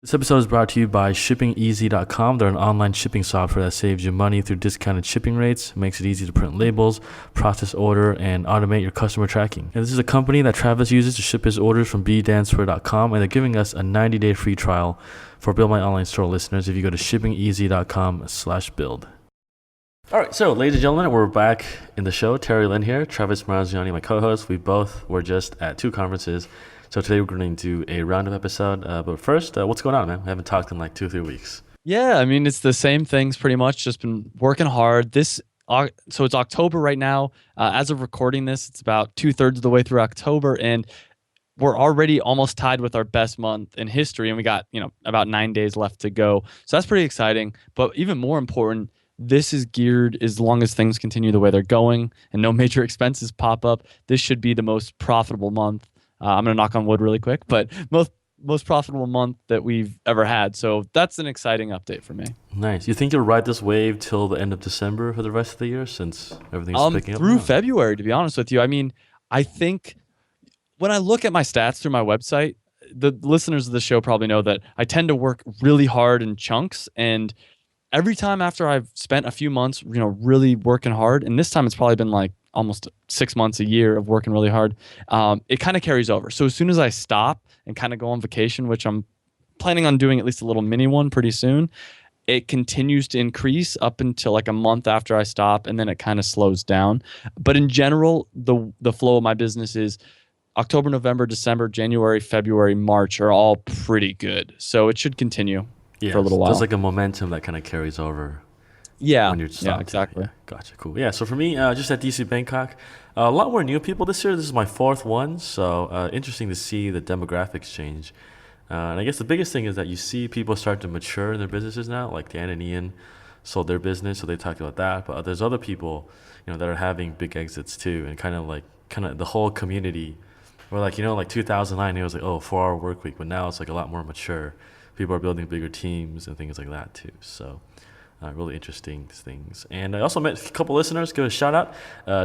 This episode is brought to you by ShippingEasy.com. They're an online shipping software that saves you money through discounted shipping rates, makes it easy to print labels, process order, and automate your customer tracking. And this is a company that Travis uses to ship his orders from bdancewear.com, and they're giving us a 90-day free trial for Build My Online Store listeners if you go to shippingeasy.com/build. All right, so ladies and gentlemen, we're back in the show. Terry Lynn here, Travis Marazziani, my co-host. We both were just at two conferences. So today we're going to do a roundup episode. But first, what's going on, man? We haven't talked in like 2 or 3 weeks. Yeah, I mean, it's the same things pretty much. Just been working hard. So it's October right now. As of recording this, it's about 2/3 of the way through October, and we're already almost tied with our best month in history, and we got about 9 days left to go. So that's pretty exciting. But even more important, this is geared as long as things continue the way they're going and no major expenses pop up. This should be the most profitable month. I'm going to knock on wood really quick, but most profitable month that we've ever had. So that's an exciting update for me. Nice. You think you'll ride this wave till the end of December for the rest of the year since everything's picking up? Through February, to be honest with you. I mean, I think when I look at my stats through my website, the listeners of the show probably know that I tend to work really hard in chunks, and every time after I've spent a few months, really working hard, and this time it's probably been like almost 6 months, a year of working really hard, it kind of carries over. So as soon as I stop and kind of go on vacation, which I'm planning on doing at least a little mini one pretty soon, it continues to increase up until like a month after I stop, and then it kind of slows down. But in general, the flow of my business is October, November, December, January, February, March are all pretty good. So it should continue for a little while. There's like a momentum that kind of carries over. Yeah, when you're yeah, exactly. Yeah, gotcha, cool. Yeah, so for me, just at DCBKK, a lot more new people this year. This is my fourth one, so interesting to see the demographics change. And I guess the biggest thing is that you see people start to mature in their businesses now, like Dan and Ian sold their business, so they talked about that. But there's other people, that are having big exits too, and kind of the whole community, or like 2009, it was like 4-hour work week, but now it's like a lot more mature. People are building bigger teams and things like that too. So. Really interesting things. And I also met a couple listeners. Give a shout out.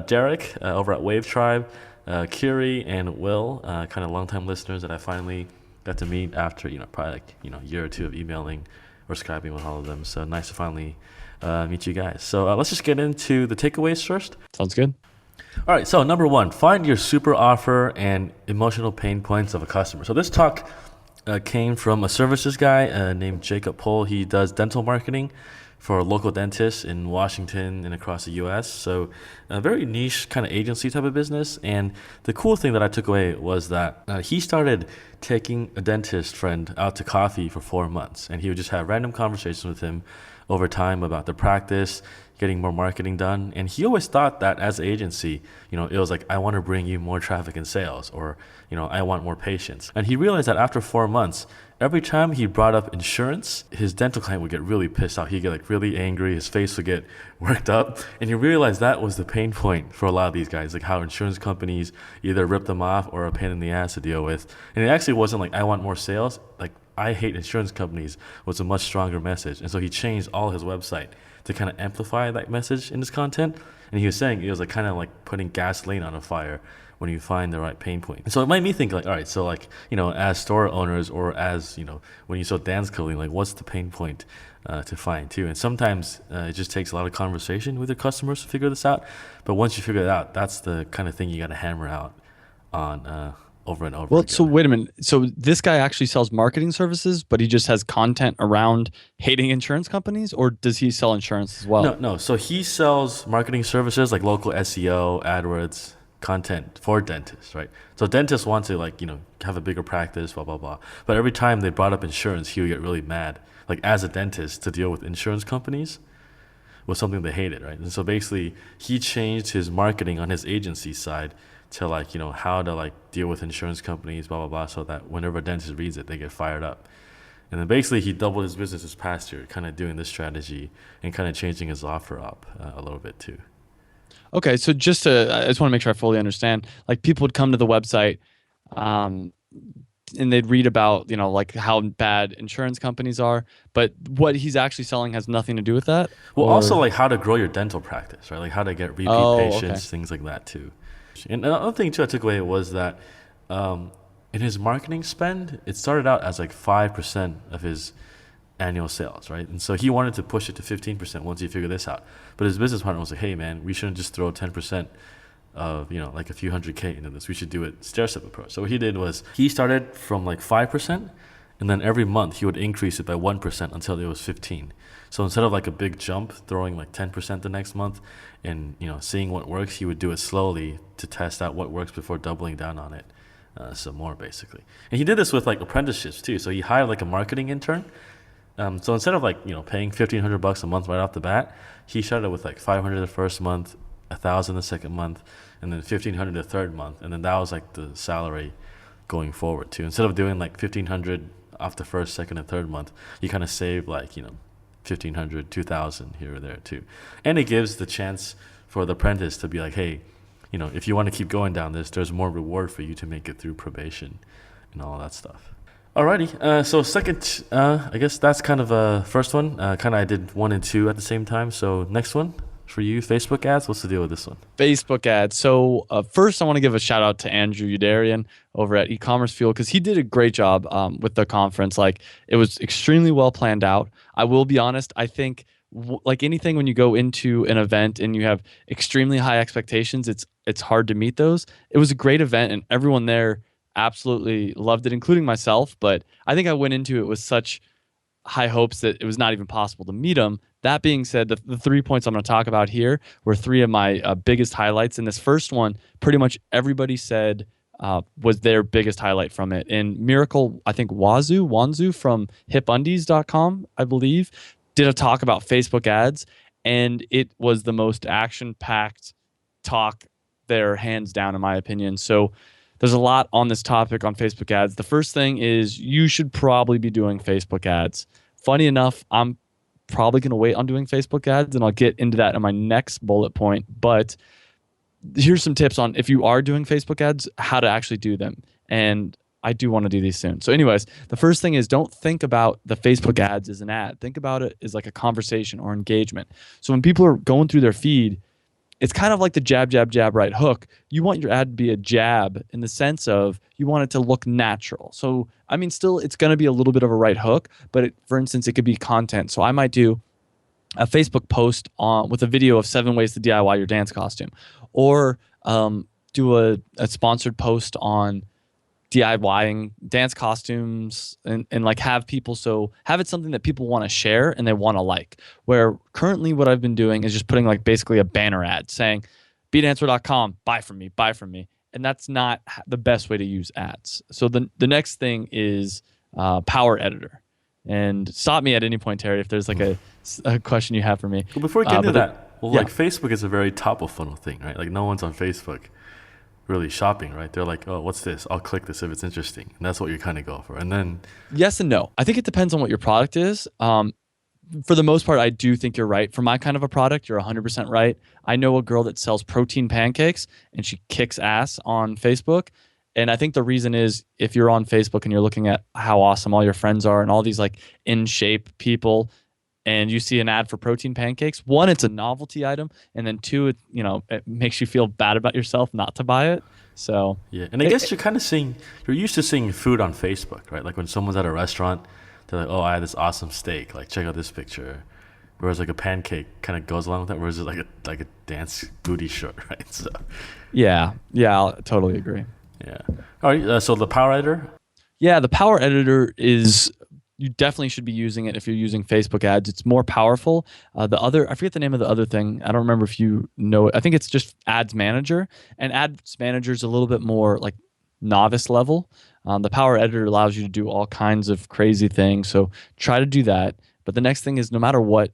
Derek over at Wave Tribe, Curie and Will, kind of longtime listeners that I finally got to meet after probably a year or two of emailing or Skyping with all of them. So nice to finally meet you guys. So let's just get into the takeaways first. Sounds good. All right. So number one, find your super offer and emotional pain points of a customer. So this talk came from a services guy named Jacob Pohl. He does dental marketing for local dentists in Washington and across the U.S. So a very niche kind of agency type of business. And the cool thing that I took away was that he started taking a dentist friend out to coffee for 4 months. And he would just have random conversations with him over time about the practice, getting more marketing done. And he always thought that as an agency, it was like, I want to bring you more traffic and sales, or, I want more patients. And he realized that after 4 months, every time he brought up insurance, his dental client would get really pissed off. He'd get like really angry. His face would get worked up. And he realized that was the pain point for a lot of these guys, like how insurance companies either rip them off or a pain in the ass to deal with. And it actually wasn't like, I want more sales. Like, I hate insurance companies was a much stronger message. And so he changed all his website to kind of amplify that message in his content. And he was saying it was like kind of like putting gasoline on a fire when you find the right pain point. And so it made me think like, all right, so like, as store owners, or as, when you sell dance clothing, like what's the pain point to find too? And sometimes it just takes a lot of conversation with your customers to figure this out. But once you figure it out, that's the kind of thing you got to hammer out on over and over Well, again. so wait a minute. So this guy actually sells marketing services, but he just has content around hating insurance companies, or does he sell insurance as well? No. So he sells marketing services like local SEO, AdWords, content for dentists, right? So dentists want to have a bigger practice, blah, blah, blah. But every time they brought up insurance, he would get really mad. Like as a dentist, to deal with insurance companies was something they hated, right? And so basically he changed his marketing on his agency side to how to deal with insurance companies, blah, blah, blah, so that whenever a dentist reads it, they get fired up. And then basically he doubled his business this past year, kind of doing this strategy and kind of changing his offer up a little bit too. Okay, so I just want to make sure I fully understand. Like people would come to the website, and they'd read about how bad insurance companies are, but what he's actually selling has nothing to do with that. Well, also like how to grow your dental practice, right? Like how to get repeat patients, things like that too. And another thing too I took away was that in his marketing spend, it started out as like 5% of his annual sales, right? And so he wanted to push it to 15% once he figured this out. But his business partner was like, hey man, we shouldn't just throw 10% of, like a few hundred K into this. We should do it stair-step approach. So what he did was he started from like 5%, and then every month he would increase it by 1% until it was 15. So instead of like a big jump, throwing like 10% the next month and, seeing what works, he would do it slowly to test out what works before doubling down on it some more, basically. And he did this with like apprenticeships too. So he hired like a marketing intern. So instead of like, paying $1,500 a month right off the bat, he started with like 500 the first month, 1,000 the second month, and then 1,500 the third month. And then that was like the salary going forward too. Instead of doing like 1,500 off the first, second, and third month, you kind of save like, 1,500, 2,000 here or there too. And it gives the chance for the apprentice to be like, hey, if you want to keep going down this, there's more reward for you to make it through probation and all that stuff. Alrighty, so second, I guess that's kind of a first one. Kind of I did 1 and 2 at the same time. So next one for you, Facebook ads. What's the deal with this one? Facebook ads. So first, I want to give a shout out to Andrew Udarian over at E-commerce Fuel because he did a great job with the conference. Like it was extremely well planned out. I will be honest. I think like anything, when you go into an event and you have extremely high expectations, it's hard to meet those. It was a great event, and everyone there absolutely loved it, including myself. But I think I went into it with such high hopes that it was not even possible to meet them. That being said, the 3 points I'm going to talk about here were 3 of my biggest highlights. And this first one, pretty much everybody said was their biggest highlight from it. And Miracle, I think Wanzu from hipundies.com, I believe, did a talk about Facebook ads. And it was the most action-packed talk there, hands down, in my opinion. So there's a lot on this topic on Facebook ads. The first thing is you should probably be doing Facebook ads. Funny enough, I'm probably going to wait on doing Facebook ads, and I'll get into that in my next bullet point. But here's some tips on if you are doing Facebook ads, how to actually do them. And I do want to do these soon. So anyways, the first thing is don't think about the Facebook ads as an ad. Think about it as like a conversation or engagement. So when people are going through their feed, it's kind of like the jab, jab, jab, right hook. You want your ad to be a jab in the sense of you want it to look natural. So, I mean, still, it's going to be a little bit of a right hook, but for instance, it could be content. So I might do a Facebook post with a video of 7 ways to DIY your dance costume, or do a sponsored post on DIYing dance costumes and like have it something that people want to share and they want to like. Where currently what I've been doing is just putting like basically a banner ad saying bedancer.com, buy from me. And that's not the best way to use ads. So the next thing is Power Editor. And stop me at any point, Terry, if there's like a question you have for me. Well, before we get into that, like Facebook is a very top of funnel thing, right? Like no one's on Facebook really shopping, right? They're like, oh, what's this? I'll click this if it's interesting. And that's what you kind of go for. And then yes and no. I think it depends on what your product is. For the most part, I do think you're right. For my kind of a product, you're 100% right. I know a girl that sells protein pancakes and she kicks ass on Facebook. And I think the reason is if you're on Facebook and you're looking at how awesome all your friends are and all these like in shape people, and you see an ad for protein pancakes, 1, it's a novelty item, and then 2, it makes you feel bad about yourself not to buy it. So yeah, and I guess you're used to seeing food on Facebook, right? Like when someone's at a restaurant, they're like, oh, I had this awesome steak, like check out this picture. Whereas like a pancake kind of goes along with that, whereas it's like a dance booty short, right? So yeah, I totally agree. Yeah. All right. So the Power Editor. Yeah, the Power Editor is. You definitely should be using it if you're using Facebook ads. It's more powerful. I forget the name of the other thing. I don't remember if you know it. I think it's just Ads Manager. And Ads Manager is a little bit more like novice level. The Power Editor allows you to do all kinds of crazy things. So try to do that. But the next thing is no matter what,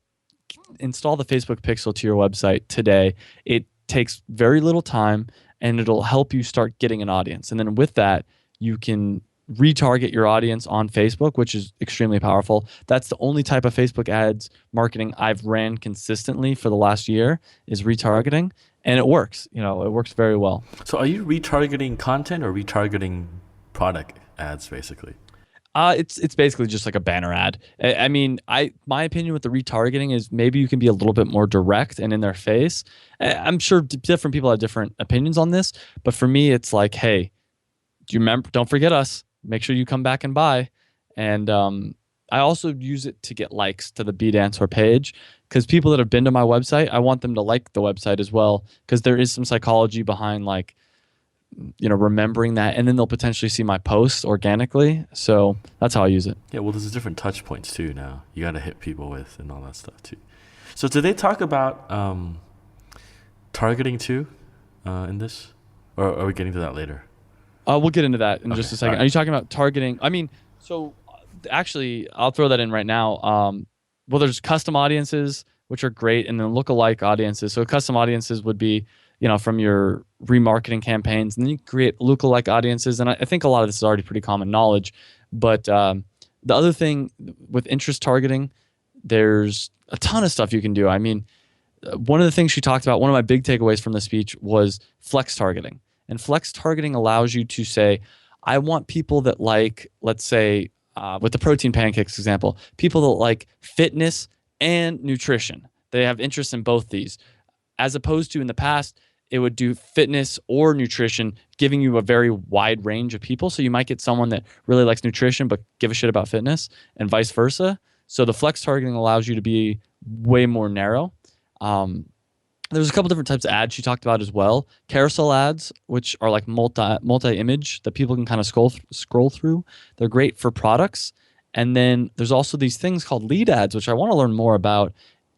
install the Facebook Pixel to your website today. It takes very little time and it'll help you start getting an audience. And then with that, you can retarget your audience on Facebook, which is extremely powerful. That's the only type of Facebook ads marketing I've ran consistently for the last year is retargeting, and it works. It works very well. So are you retargeting content or retargeting product ads basically? It's basically just like a banner ad. I mean, my opinion with the retargeting is maybe you can be a little bit more direct and in their face. I'm sure different people have different opinions on this, but for me, it's like, hey, you remember? Don't forget us. Make sure you come back and buy. And I also use it to get likes to the Be Dancer page, because people that have been to my website, I want them to like the website as well, because there is some psychology behind like, remembering that, and then they'll potentially see my posts organically. So that's how I use it. Yeah, well, there's different touch points too now. You got to hit people with and all that stuff too. So did they talk about targeting too in this? Or are we getting to that later? We'll get into that in just a second. Right. Are you talking about targeting? I mean, so actually, I'll throw that in right now. Well, there's custom audiences, which are great, and then lookalike audiences. So custom audiences would be, from your remarketing campaigns, and then you create lookalike audiences. And I think a lot of this is already pretty common knowledge. But the other thing with interest targeting, there's a ton of stuff you can do. I mean, one of the things she talked about, one of my big takeaways from the speech was flex targeting. And flex targeting allows you to say, I want people that like, let's say, with the protein pancakes example, people that like fitness and nutrition. They have interest in both these, as opposed to in the past, it would do fitness or nutrition, giving you a very wide range of people. So you might get someone that really likes nutrition but give a shit about fitness, and vice versa. So the flex targeting allows you to be way more narrow. There's a couple different types of ads she talked about as well. Carousel ads, which are like multi-image that people can kind of scroll through. They're great for products. And then there's also these things called lead ads, which I want to learn more about.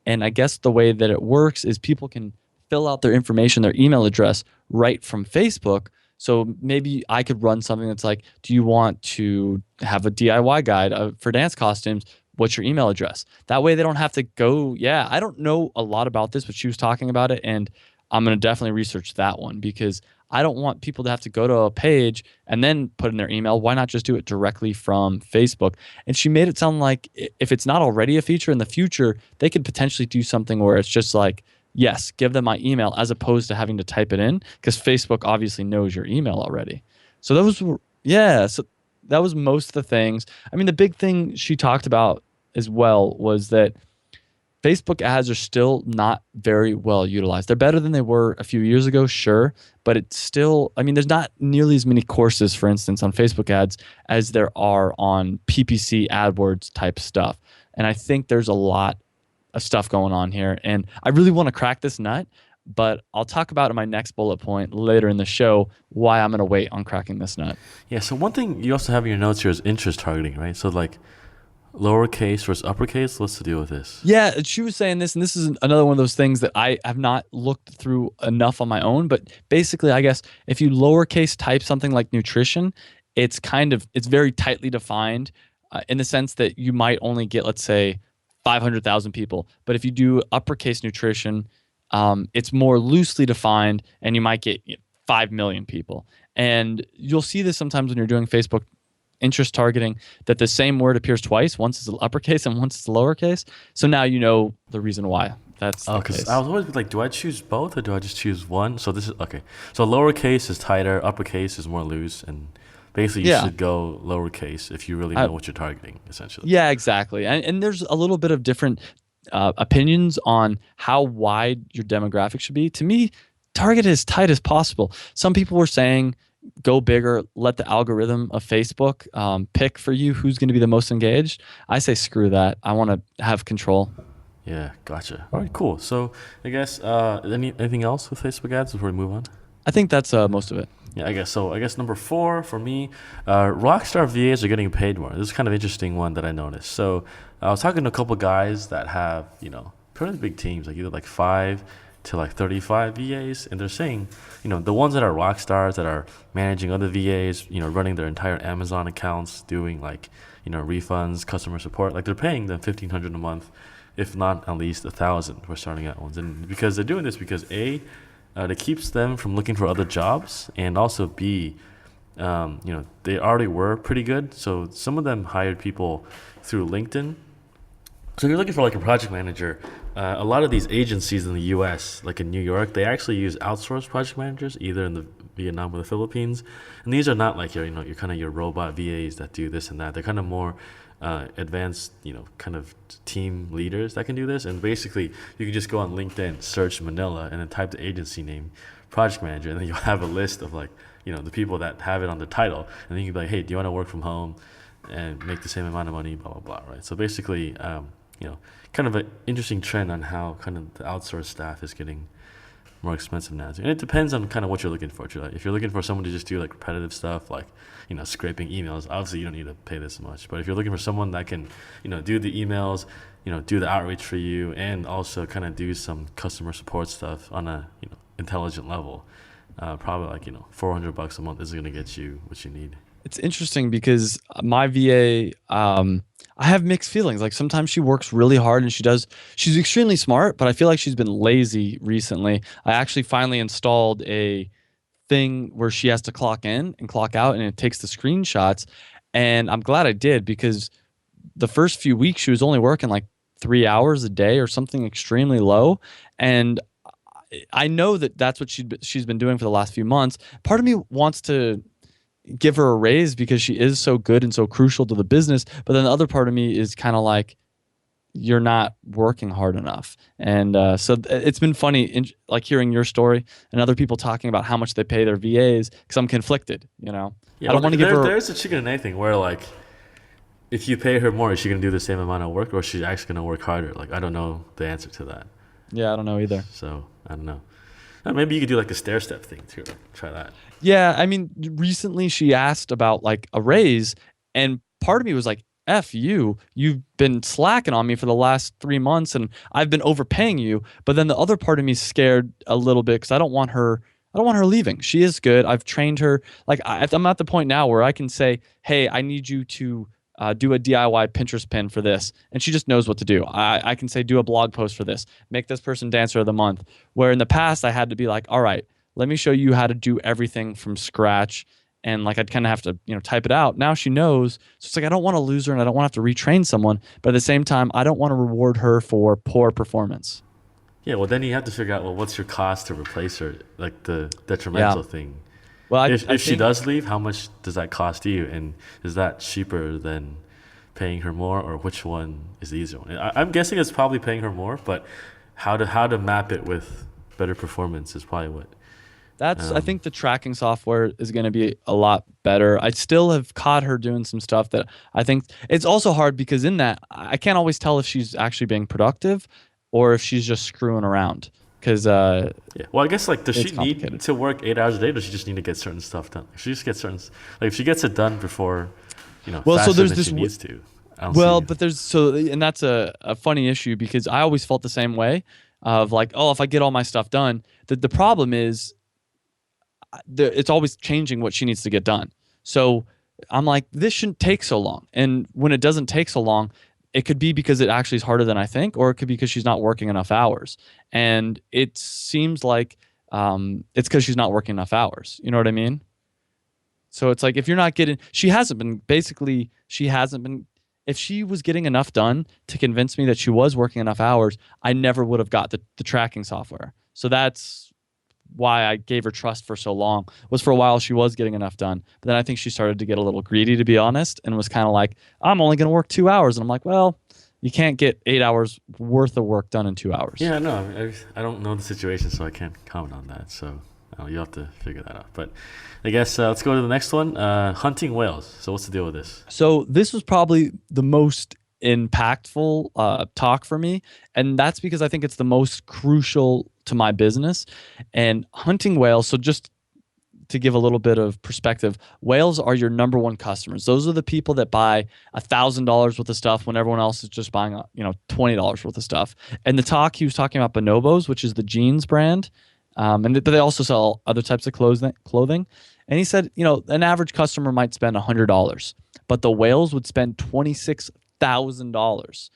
And I guess the way that it works is people can fill out their information, their email address, right from Facebook. So maybe I could run something that's like, do you want to have a DIY guide for dance costumes? What's your email address? That way they don't have to go. Yeah, I don't know a lot about this, but she was talking about it, and I'm going to definitely research that one, because I don't want people to have to go to a page and then put in their email. Why not just do it directly from Facebook? And she made it sound like if it's not already a feature in the future, they could potentially do something where it's just like, yes, give them my email, as opposed to having to type it in, because Facebook obviously knows your email already. So so that was most of the things. I mean, the big thing she talked about as well was that Facebook ads are still not very well utilized. They're better than they were a few years ago, sure, but it's still, I mean, there's not nearly as many courses, for instance, on Facebook ads as there are on PPC AdWords type stuff. And I think there's a lot of stuff going on here. And I really want to crack this nut, but I'll talk about in my next bullet point later in the show why I'm going to wait on cracking this nut. Yeah, so one thing you also have in your notes here is interest targeting, right? So like lowercase versus uppercase. What's the deal with this? Yeah, she was saying this, and this is another one of those things that I have not looked through enough on my own. But basically, I guess if you lowercase type something like nutrition, it's very tightly defined in the sense that you might only get, let's say, 500,000 people. But if you do uppercase nutrition, it's more loosely defined, and you might get 5 million people. And you'll see this sometimes when you're doing Facebook interest targeting, that the same word appears twice. Once it's uppercase and once it's lowercase. So now you know the reason why. That's because I was always like, do I choose both or do I just choose one? So this is okay. So lowercase is tighter, uppercase is more loose, and basically you should go lowercase if you really know what you're targeting, essentially. Yeah, exactly. And there's a little bit of different opinions on how wide your demographic should be. To me, target as tight as possible. Some people were saying, go bigger, let the algorithm of Facebook pick for you who's going to be the most engaged. I say screw that. I want to have control. Yeah, gotcha. All right, cool. So I guess anything else with Facebook ads before we move on? I think that's most of it. Yeah, I guess so. I guess number 4 for me, Rockstar VAs are getting paid more. This is kind of interesting one that I noticed. So I was talking to a couple guys that have, pretty big teams, like either like 5 to like 35 VAs, and they're saying, the ones that are rock stars that are managing other VAs, running their entire Amazon accounts, doing like, refunds, customer support, like they're paying them $1,500 a month, if not at least $1,000 for starting out ones. And because they're doing this because A, it keeps them from looking for other jobs, and also B, they already were pretty good. So some of them hired people through LinkedIn. So if you're looking for like a project manager, a lot of these agencies in the U.S., like in New York, they actually use outsourced project managers, either in the Vietnam or the Philippines. And these are not like your kind of your robot VAs that do this and that. They're kind of more advanced, kind of team leaders that can do this. And basically, you can just go on LinkedIn, search Manila, and then type the agency name, project manager, and then you'll have a list of like, the people that have it on the title, and then you can be like, hey, do you want to work from home and make the same amount of money, blah, blah, blah, right? So basically, kind of an interesting trend on how kind of the outsourced staff is getting more expensive now. And it depends on kind of what you're looking for. If you're looking for someone to just do like repetitive stuff, like, scraping emails, obviously you don't need to pay this much. But if you're looking for someone that can, do the emails, do the outreach for you, and also kind of do some customer support stuff on a, intelligent level, probably like, $400 a month is going to get you what you need. It's interesting because my VA, I have mixed feelings. Like sometimes she works really hard and she's extremely smart, but I feel like she's been lazy recently. I actually finally installed a thing where she has to clock in and clock out and it takes the screenshots. And I'm glad I did, because the first few weeks she was only working like 3 hours a day or something extremely low. And I know that that's what she's been doing for the last few months. Part of me wants to give her a raise because she is so good and so crucial to the business. But then the other part of me is kind of like, you're not working hard enough. And so it's been funny, like hearing your story and other people talking about how much they pay their VAs, because I'm conflicted, Yeah, I don't want to give her... There's a chicken and egg thing where like, if you pay her more, is she going to do the same amount of work, or is she actually going to work harder? Like, I don't know the answer to that. Yeah, I don't know either. So, I don't know. Maybe you could do like a stair-step thing too. Try that. Yeah, I mean, recently she asked about like a raise, and part of me was like, F you, you've been slacking on me for the last 3 months and I've been overpaying you. But then the other part of me is scared a little bit because I don't want her leaving. She is good. I've trained her. Like I'm at the point now where I can say, hey, I need you to do a DIY Pinterest pin for this. And she just knows what to do. I can say, do a blog post for this, make this person dancer of the month. Where in the past I had to be like, all right, let me show you how to do everything from scratch. And like, I'd kind of have to, type it out. Now she knows. So it's like, I don't want to lose her and I don't want to have to retrain someone. But at the same time, I don't want to reward her for poor performance. Yeah. Well, then you have to figure out, well, what's your cost to replace her? Like the detrimental thing. Well, if she does leave, how much does that cost you? And is that cheaper than paying her more, or which one is the easier one? I'm guessing it's probably paying her more, but how to map it with better performance is probably what. I think the tracking software is going to be a lot better. I still have caught her doing some stuff that I think it's also hard, because in that I can't always tell if she's actually being productive or if she's just screwing around. Because yeah, well, I guess like, does she need to work 8 hours a day? Or does she just need to get certain stuff done? If she just gets if she gets it done before, faster than she needs to. And that's a funny issue, because I always felt the same way of like, oh, if I get all my stuff done, the problem is it's always changing what she needs to get done. So I'm like, this shouldn't take so long. And when it doesn't take so long, it could be because it actually is harder than I think, or it could be because she's not working enough hours. And it seems like it's because she's not working enough hours. You know what I mean? So it's like, if you're not getting, if she was getting enough done to convince me that she was working enough hours, I never would have got the tracking software. So that's why I gave her trust for so long. Was for a while she was getting enough done, but then I think she started to get a little greedy, to be honest, and was kind of like, I'm only going to work 2 hours. And I'm like, well, you can't get 8 hours worth of work done in 2 hours. Yeah, no, I don't know the situation, so I can't comment on that. So you'll have to figure that out. But I guess let's go to the next one. Hunting whales. So what's the deal with this? So this was probably the most impactful talk for me, and that's because I think it's the most crucial to my business. And hunting whales, so just to give a little bit of perspective, whales are your number one customers. Those are the people that buy $1,000 worth of stuff when everyone else is just buying $20 worth of stuff. And the talk, he was talking about bonobos, which is the jeans brand, but they also sell other types of clothing. And he said, an average customer might spend $100, but the whales would spend $26,000.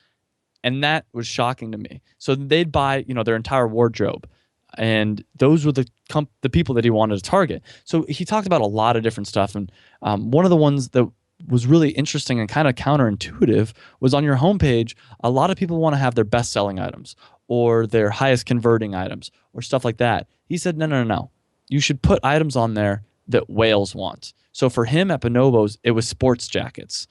And that was shocking to me. So they'd buy, their entire wardrobe. And those were the people that he wanted to target. So he talked about a lot of different stuff. And one of the ones that was really interesting and kind of counterintuitive was on your homepage, a lot of people want to have their best-selling items or their highest converting items or stuff like that. He said, no. You should put items on there that whales want. So for him at Bonobos, it was sports jackets.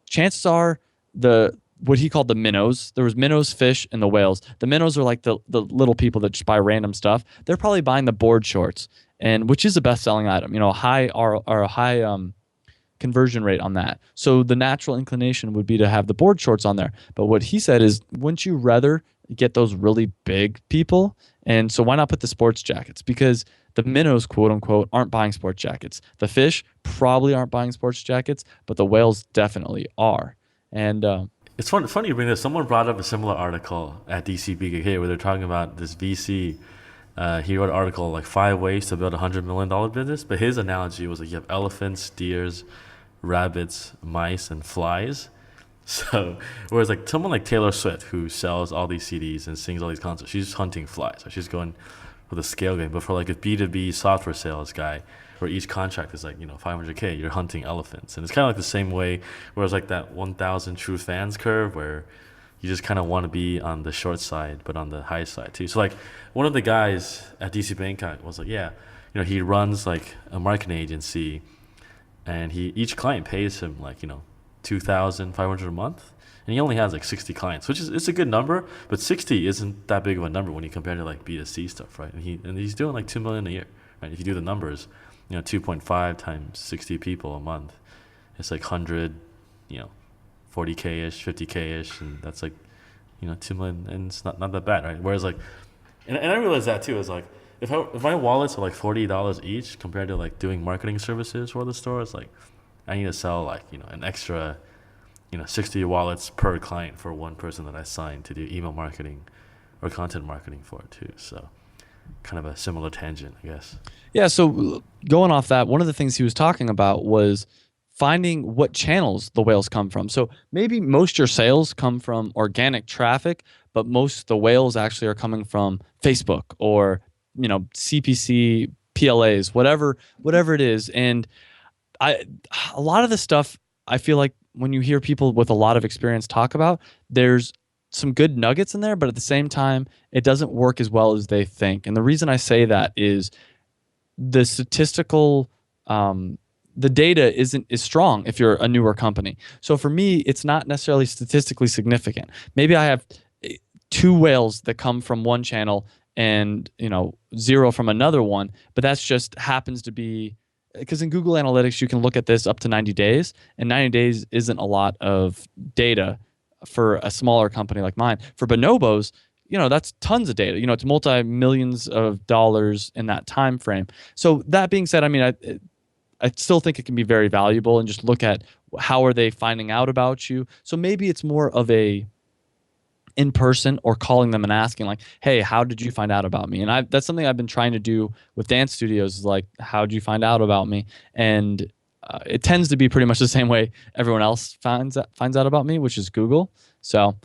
Chances are the what he called the minnows. There was minnows, fish, and the whales. The minnows are like the little people that just buy random stuff. They're probably buying the board shorts, and which is a best selling item. You know, a high or a high conversion rate on that. So the natural inclination would be to have the board shorts on there. But what he said is, wouldn't you rather get those really big people? And so why not put the sports jackets? Because the minnows, quote unquote, aren't buying sports jackets. The fish probably aren't buying sports jackets, but the whales definitely are. And It's funny you bring this. Someone brought up a similar article at DCBKK where they're talking about this VC. He wrote an article like 5 ways to build a $100 million business, but his analogy was like you have elephants, deers, rabbits, mice, and flies. So whereas like someone like Taylor Swift who sells all these CDs and sings all these concerts, she's hunting flies. So she's going with a scale game. But for like a B2B software sales guy, where each contract is like, 500K, you're hunting elephants. And it's kind of like the same way, whereas like that 1,000 true fans curve where you just kind of want to be on the short side, but on the high side too. So like one of the guys at DCBKK was like, yeah, he runs like a marketing agency and each client pays him like, 2,500 a month. And he only has like 60 clients, which is it's a good number, but 60 isn't that big of a number when you compare to like B2C stuff, right? And he's doing like 2 million a year, right? If you do the numbers, 2.5 times 60 people a month, it's like 100, 40K-ish, 50K-ish, and that's like, 2 million, and it's not that bad, right? Whereas like, and I realize that too, is like, if my wallets are like $40 each compared to like doing marketing services for the store, it's like, I need to sell like, an extra, 60 wallets per client for one person that I signed to do email marketing or content marketing for too. So kind of a similar tangent, I guess. yeah, so going off that, one of the things he was talking about was finding what channels the whales come from. So maybe most your sales come from organic traffic, but most of the whales actually are coming from Facebook or, CPC, PLAs, whatever it is. And a lot of the stuff I feel like when you hear people with a lot of experience talk about, there's some good nuggets in there, but at the same time, it doesn't work as well as they think. And the reason I say that is the statistical, the data is strong if you're a newer company. So for me, it's not necessarily statistically significant. Maybe I have 2 whales that come from one channel and 0 from another one, but that's just happens to be because in Google Analytics, you can look at this up to 90 days, and 90 days isn't a lot of data for a smaller company like mine. For bonobos, that's tons of data. It's multi-millions of dollars in that time frame. So that being said, I mean, I still think it can be very valuable and just look at how are they finding out about you. So maybe it's more of a in person or calling them and asking like, hey, how did you find out about me? And that's something I've been trying to do with dance studios is like, how did you find out about me? And it tends to be pretty much the same way everyone else finds out about me, which is Google. So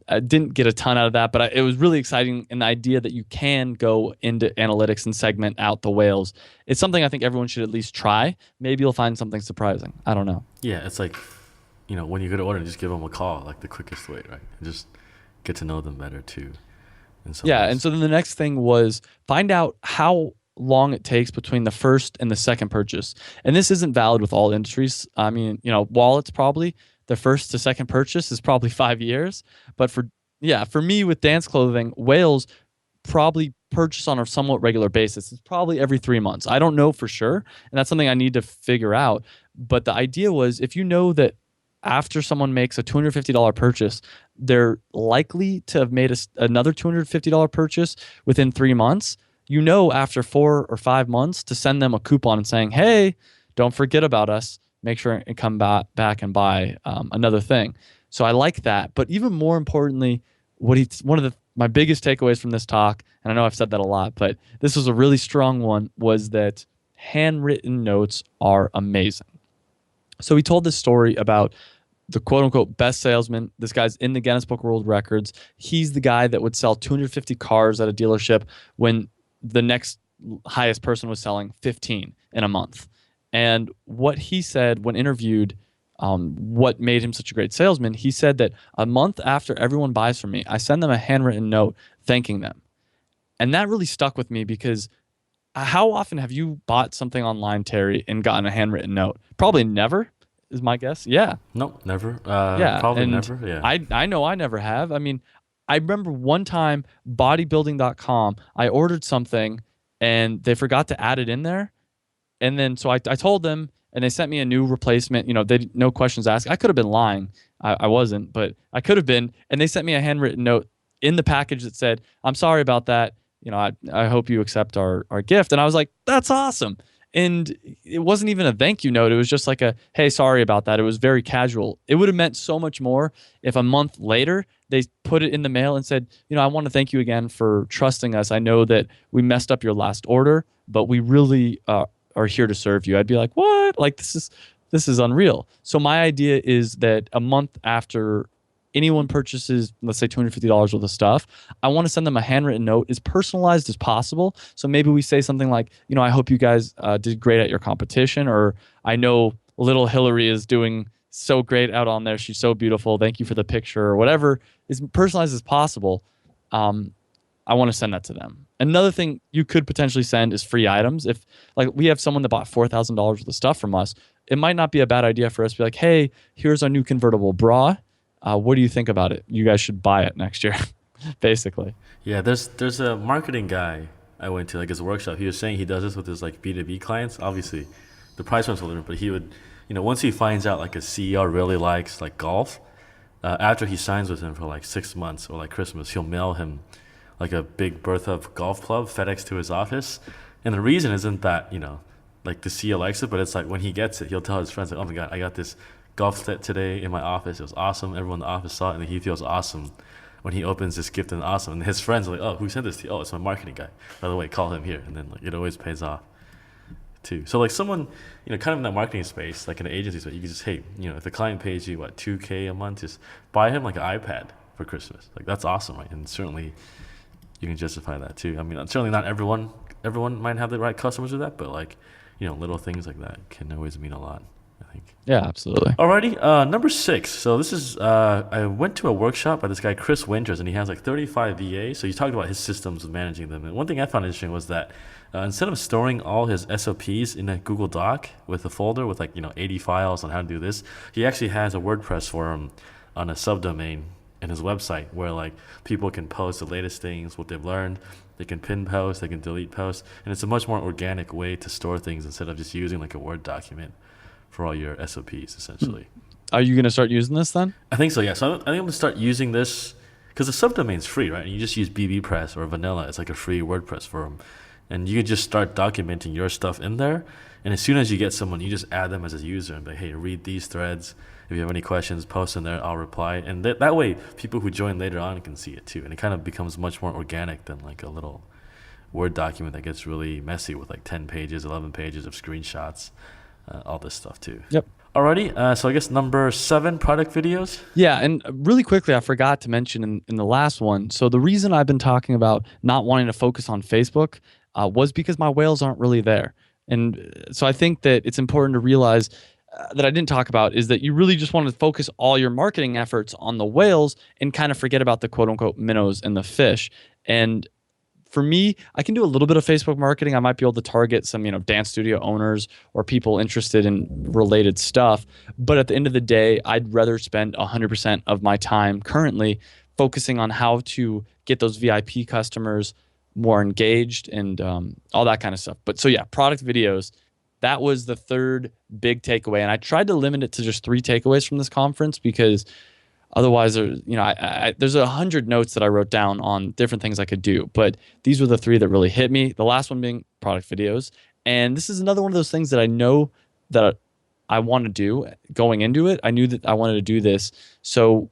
I didn't get a ton out of that, but it was really exciting. And the idea that you can go into analytics and segment out the whales, it's something I think everyone should at least try. Maybe you'll find something surprising. I don't know. Yeah, it's like, when you go to order, just give them a call, like the quickest way, right? And just get to know them better too. Yeah, and so then the next thing was find out how long it takes between the first and the second purchase. And this isn't valid with all industries. I mean, wallets probably the first to second purchase is probably 5 years. But for me with dance clothing, whales probably purchase on a somewhat regular basis. It's probably every 3 months. I don't know for sure, and that's something I need to figure out. But the idea was if you know that after someone makes a $250 purchase, they're likely to have made another $250 purchase within 3 months. After 4 or 5 months to send them a coupon and saying, hey, don't forget about us. Make sure and come back and buy another thing. So I like that. But even more importantly, one of my biggest takeaways from this talk, and I know I've said that a lot, but this was a really strong one, was that handwritten notes are amazing. So he told this story about the quote-unquote best salesman. This guy's in the Guinness Book of World Records. He's the guy that would sell 250 cars at a dealership when the next highest person was selling 15 in a month. And what he said when interviewed, what made him such a great salesman, he said that a month after everyone buys from me, I send them a handwritten note thanking them. And that really stuck with me because how often have you bought something online, Terry, and gotten a handwritten note? Probably never. is my guess. Yeah. Nope, never. Yeah, Probably and never. Yeah. I know I never have. I mean, I remember one time bodybuilding.com, I ordered something and they forgot to add it in there. And then so I told them and they sent me a new replacement. They no questions asked. I could have been lying. I wasn't, but I could have been. And they sent me a handwritten note in the package that said, "I'm sorry about that. I hope you accept our gift." And I was like, "That's awesome." And it wasn't even a thank you note. It was just like a, "Hey, sorry about that." It was very casual. It would have meant so much more if a month later they put it in the mail and said, "I want to thank you again for trusting us. I know that we messed up your last order, but we really are here to serve you." I'd be like, "What? Like this is unreal." So my idea is that a month after anyone purchases, let's say $250 worth of stuff, I want to send them a handwritten note as personalized as possible. So maybe we say something like, "I hope you guys did great at your competition," or "I know little Hillary is doing so great out on there. She's so beautiful. Thank you for the picture," or whatever is personalized as possible. I want to send that to them. Another thing you could potentially send is free items. If like we have someone that bought $4,000 worth of stuff from us, it might not be a bad idea for us to be like, "Hey, here's our new convertible bra. What do you think about it? You guys should buy it next year," basically. Yeah, there's a marketing guy I went to like his workshop. He was saying he does this with his like B2B clients. Obviously, the price one's a little different, but he would, once he finds out like a CEO really likes like golf, after he signs with him for like 6 months or like Christmas, he'll mail him like a big Bertha golf club FedEx to his office. And the reason isn't that like the CEO likes it, but it's like when he gets it, he'll tell his friends like, "Oh my god, I got this golf set today in my office. It was awesome. Everyone in the office saw it, and he feels awesome when he opens this gift and awesome." And his friends are like, "Oh, who sent this to you?" "Oh, it's my marketing guy. By the way, call him here." And then like it always pays off too. So like someone, kind of in that marketing space, like in an agency space, you can just, hey, if the client pays you what, 2K a month, just buy him like an iPad for Christmas. Like that's awesome, right? And certainly you can justify that too. I mean, certainly not everyone might have the right customers with that, but like, little things like that can always mean a lot, I think. Yeah, absolutely. Alrighty, number 6. So this is I went to a workshop by this guy Chris Winters, and he has like 35 VAs. So he talked about his systems of managing them. And one thing I found interesting was that instead of storing all his SOPs in a Google Doc with a folder with like 80 files on how to do this, he actually has a WordPress forum on a subdomain in his website where like people can post the latest things, what they've learned. They can pin posts, they can delete posts, and it's a much more organic way to store things instead of just using like a Word document for all your SOPs, essentially. Are you going to start using this then? I think so, yeah. So I think I'm going to start using this because the subdomain's free, right? And you just use BBPress or Vanilla. It's like a free WordPress forum. And you can just start documenting your stuff in there. And as soon as you get someone, you just add them as a user and be like, "Hey, read these threads. If you have any questions, post in there. I'll reply." And that way, people who join later on can see it too. And it kind of becomes much more organic than like a little Word document that gets really messy with like 10 pages, 11 pages of screenshots, all this stuff too. Yep. Alrighty, so I guess number 7, product videos. Yeah, and really quickly, I forgot to mention in the last one. So the reason I've been talking about not wanting to focus on Facebook was because my whales aren't really there. And so I think that it's important to realize that I didn't talk about is that you really just want to focus all your marketing efforts on the whales and kind of forget about the quote unquote minnows and the fish. And for me, I can do a little bit of Facebook marketing. I might be able to target some, dance studio owners or people interested in related stuff. But at the end of the day, I'd rather spend 100% of my time currently focusing on how to get those VIP customers more engaged and all that kind of stuff. But so yeah, product videos, that was the third big takeaway. And I tried to limit it to just 3 takeaways from this conference because otherwise, there's 100 notes that I wrote down on different things I could do, but these were the 3 that really hit me. The last one being product videos. And this is another one of those things that I know that I want to do going into it. I knew that I wanted to do this. So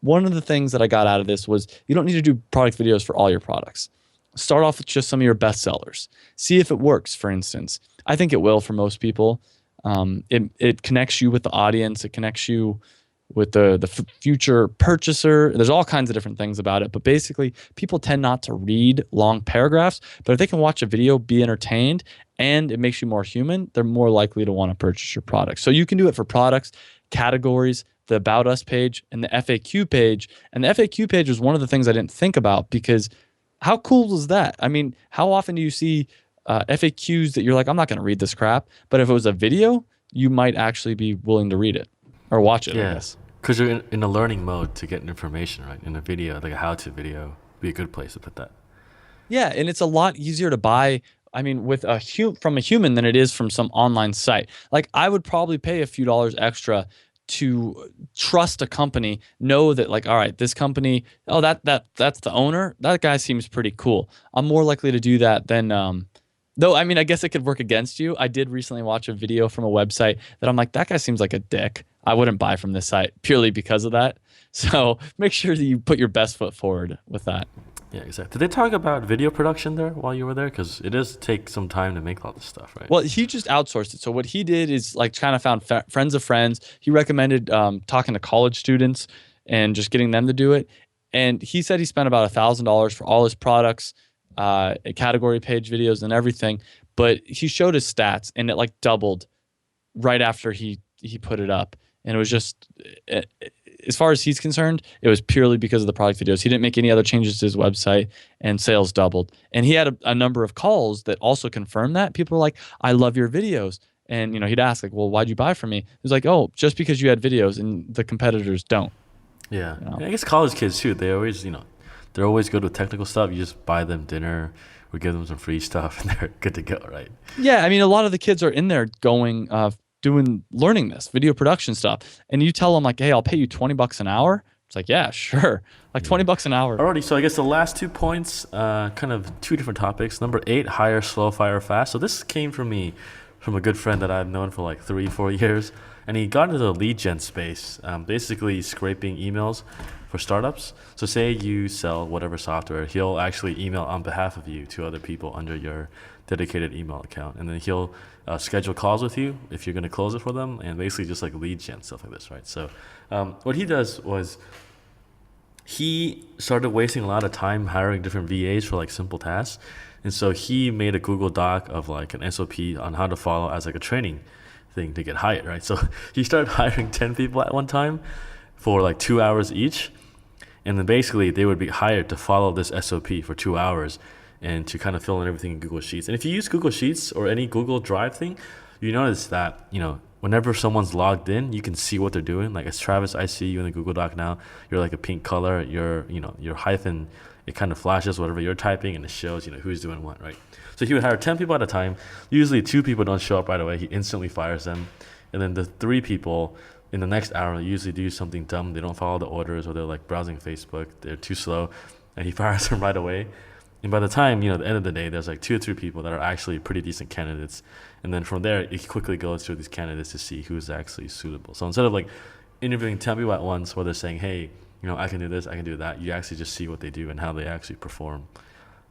one of the things that I got out of this was you don't need to do product videos for all your products. Start off with just some of your best sellers. See if it works, for instance. I think it will for most people. It connects you with the audience. It connects you with the future purchaser. There's all kinds of different things about it. But basically, people tend not to read long paragraphs. But if they can watch a video, be entertained, and it makes you more human, they're more likely to want to purchase your product. So you can do it for products, categories, the About Us page, and the FAQ page. And the FAQ page was one of the things I didn't think about because how cool is that? I mean, how often do you see FAQs that you're like, I'm not going to read this crap. But if it was a video, you might actually be willing to read it or watch it, I Yeah, guess. because you're in a learning mode to get information, right? In a video, like a how-to video, be a good place to put that. Yeah, and it's a lot easier to buy. I mean, with from a human than it is from some online site. Like I would probably pay a few dollars extra to trust a company, know that like, all right, this company, oh that's the owner. That guy seems pretty cool. I'm more likely to do that than though I mean, I guess it could work against you. I did recently watch a video from a website that I'm like, that guy seems like a dick. I wouldn't buy from this site purely because of that. So make sure that you put your best foot forward with that. Yeah, exactly. Did they talk about video production there while you were there? Because it does take some time to make all this stuff, right? Well, he just outsourced it. So what he did is like kind of found friends of friends. He recommended talking to college students and just getting them to do it. And he said he spent about $1,000 for all his products, category page videos, and everything. But he showed his stats, and it like doubled right after he put it up. And it was just, as far as he's concerned, it was purely because of the product videos. He didn't make any other changes to his website, and sales doubled. And he had a number of calls that also confirmed that. People were like, "I love your videos," and he'd ask like, "Well, why'd you buy from me?" He was like, "Oh, just because you had videos and the competitors don't." Yeah. You know? I guess college kids too. They always, they're always good with technical stuff. You just buy them dinner or give them some free stuff, and they're good to go, right? Yeah, I mean, a lot of the kids are in there going, learning this video production stuff, and you tell them like, "Hey, I'll pay you $20 an hour." It's like, yeah, sure, like $20 an hour. Alrighty, so I guess the last 2 points, kind of two different topics. Number 8, hire slow, fire fast. So this came from me, from a good friend that I've known for like 3-4 years, and he got into the lead gen space, basically scraping emails for startups. So say you sell whatever software, he'll actually email on behalf of you to other people under your dedicated email account, and then he'll schedule calls with you if you're going to close it for them, and basically just like lead gen stuff like this, right? So what he does was he started wasting a lot of time hiring different VAs for like simple tasks. And so he made a Google Doc of like an SOP on how to follow as like a training thing to get hired, right? So he started hiring 10 people at one time for like 2 hours each. And then basically they would be hired to follow this SOP for 2 hours and to kind of fill in everything in Google Sheets. And if you use Google Sheets or any Google Drive thing, you notice that, whenever someone's logged in, you can see what they're doing. Like as Travis, I see you in the Google Doc now. You're like a pink color. Your hyphen, it kind of flashes whatever you're typing, and it shows, who's doing what, right? So he would hire 10 people at a time. Usually 2 people don't show up right away. He instantly fires them. And then the 3 people in the next hour usually do something dumb. They don't follow the orders, or they're like browsing Facebook. They're too slow, and he fires them right away. And by the time, at the end of the day, there's like 2 or 3 people that are actually pretty decent candidates. And then from there, it quickly goes through these candidates to see who's actually suitable. So instead of like interviewing 10 people at once where they're saying, hey, I can do this, I can do that, you actually just see what they do and how they actually perform,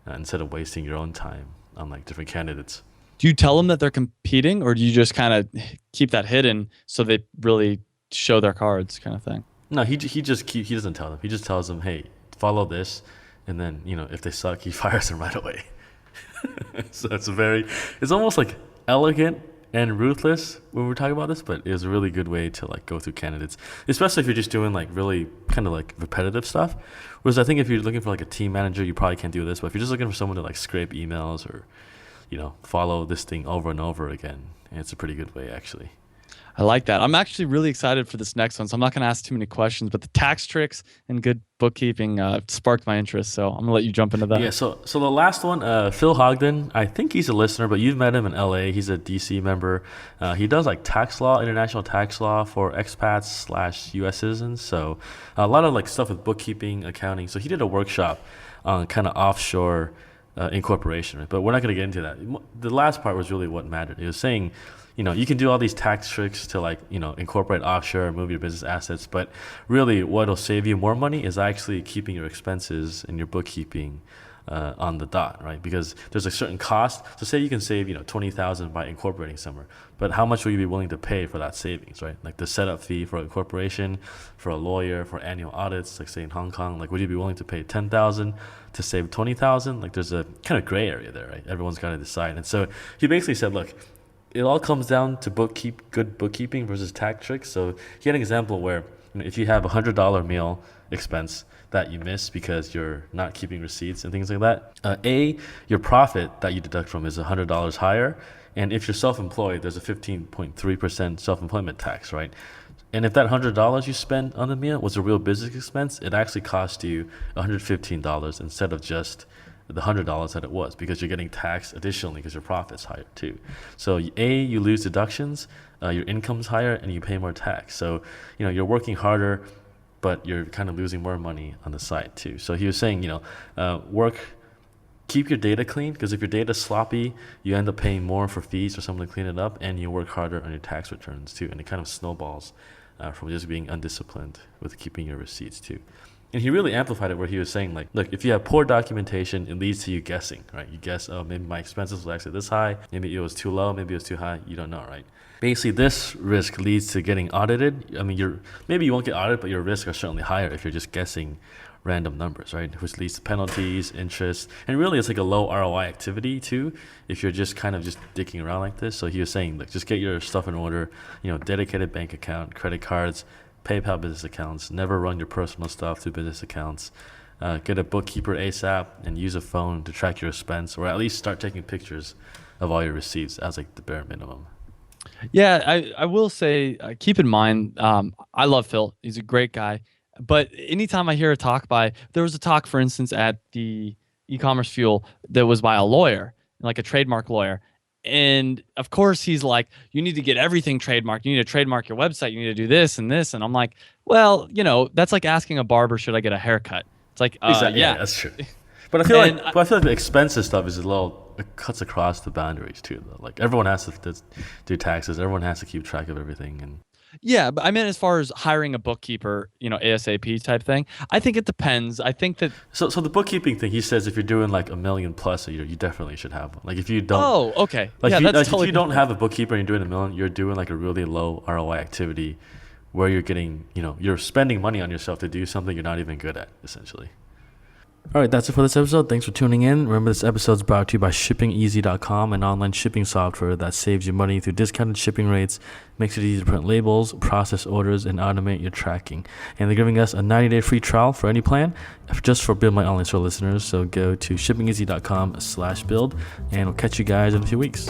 instead of wasting your own time on like different candidates. Do you tell them that they're competing, or do you just kind of keep that hidden so they really show their cards, kind of thing? No, he doesn't tell them. He just tells them, hey, follow this. And then, if they suck, he fires them right away. So it's almost like elegant and ruthless when we're talking about this, but it was a really good way to like go through candidates, especially if you're just doing like really kind of like repetitive stuff. Whereas I think if you're looking for like a team manager, you probably can't do this, but if you're just looking for someone to like scrape emails or, follow this thing over and over again, it's a pretty good way actually. I like that. I'm actually really excited for this next one, so I'm not going to ask too many questions, but the tax tricks and good bookkeeping sparked my interest, so I'm going to let you jump into that. Yeah, so the last one, Phil Hogden, I think he's a listener, but you've met him in LA. He's a DC member. He does like tax law, international tax law for expats / US citizens, so a lot of like stuff with bookkeeping, accounting. So he did a workshop on kind of offshore incorporation, right? But we're not going to get into that. The last part was really what mattered. It was saying, you can do all these tax tricks to like, incorporate offshore, move your business assets, but really what'll save you more money is actually keeping your expenses and your bookkeeping on the dot, right? Because there's a certain cost. So say you can save, $20,000 by incorporating somewhere, but how much will you be willing to pay for that savings, right? Like the setup fee for incorporation, for a lawyer, for annual audits, like say in Hong Kong, like would you be willing to pay $10,000 to save $20,000? Like there's a kind of gray area there, right? Everyone's got to decide. And so he basically said, look, it all comes down to good bookkeeping versus tax tricks. So he had an example where if you have $100 meal expense that you miss because you're not keeping receipts and things like that, your profit that you deduct from is $100 higher. And if you're self-employed, there's a 15.3% self-employment tax, right? And if that $100 you spend on the meal was a real business expense, it actually cost you $115 instead of just the $100 that it was, because you're getting taxed additionally because your profit's higher too. So you lose deductions, your income's higher, and you pay more tax. So you're working harder, but you're kind of losing more money on the side too. So he was saying, keep your data clean, because if your data's sloppy, you end up paying more for fees for someone to clean it up, and you work harder on your tax returns too, and it kind of snowballs from just being undisciplined with keeping your receipts too. And he really amplified it, where he was saying, like, look, if you have poor documentation, it leads to you guessing, right? You guess, oh, maybe my expenses were actually this high, maybe it was too low, maybe it was too high, you don't know, right? Basically, this risk leads to getting audited. I mean, maybe you won't get audited, but your risks are certainly higher if you're just guessing random numbers, right? Which leads to penalties, interest, and really it's like a low ROI activity too, if you're just kind of just dicking around like this. So he was saying, look, just get your stuff in order, dedicated bank account, credit cards, PayPal business accounts, never run your personal stuff through business accounts, get a bookkeeper ASAP, and use a phone to track your expense, or at least start taking pictures of all your receipts as like the bare minimum. Yeah, I will say, keep in mind, I love Phil. He's a great guy. But anytime I hear a talk there was a talk, for instance, at the e-commerce fuel that was by a lawyer, like a trademark lawyer. And of course he's like, you need to get everything trademarked. You need to trademark your website. You need to do this and this. And I'm like, well, that's like asking a barber, should I get a haircut? It's like, exactly. Yeah, that's true. But I feel like the expensive stuff is it cuts across the boundaries too, though. Like everyone has to do taxes. Everyone has to keep track of everything. And yeah, but I mean, as far as hiring a bookkeeper, ASAP type thing, I think it depends. I think that. So the bookkeeping thing, he says, if you're doing like $1 million plus a year, you definitely should have one. Like if you don't. Oh, okay. Like yeah, if you don't have a bookkeeper and you're doing $1 million, you're doing like a really low ROI activity, where you're getting, you're spending money on yourself to do something you're not even good at, essentially. All right, that's it for this episode. Thanks for tuning in. Remember, this episode is brought to you by ShippingEasy.com, an online shipping software that saves you money through discounted shipping rates, makes it easy to print labels, process orders, and automate your tracking. And they're giving us a 90-day free trial for any plan, just for Build My Online Store listeners. So go to ShippingEasy.com/build, and we'll catch you guys in a few weeks.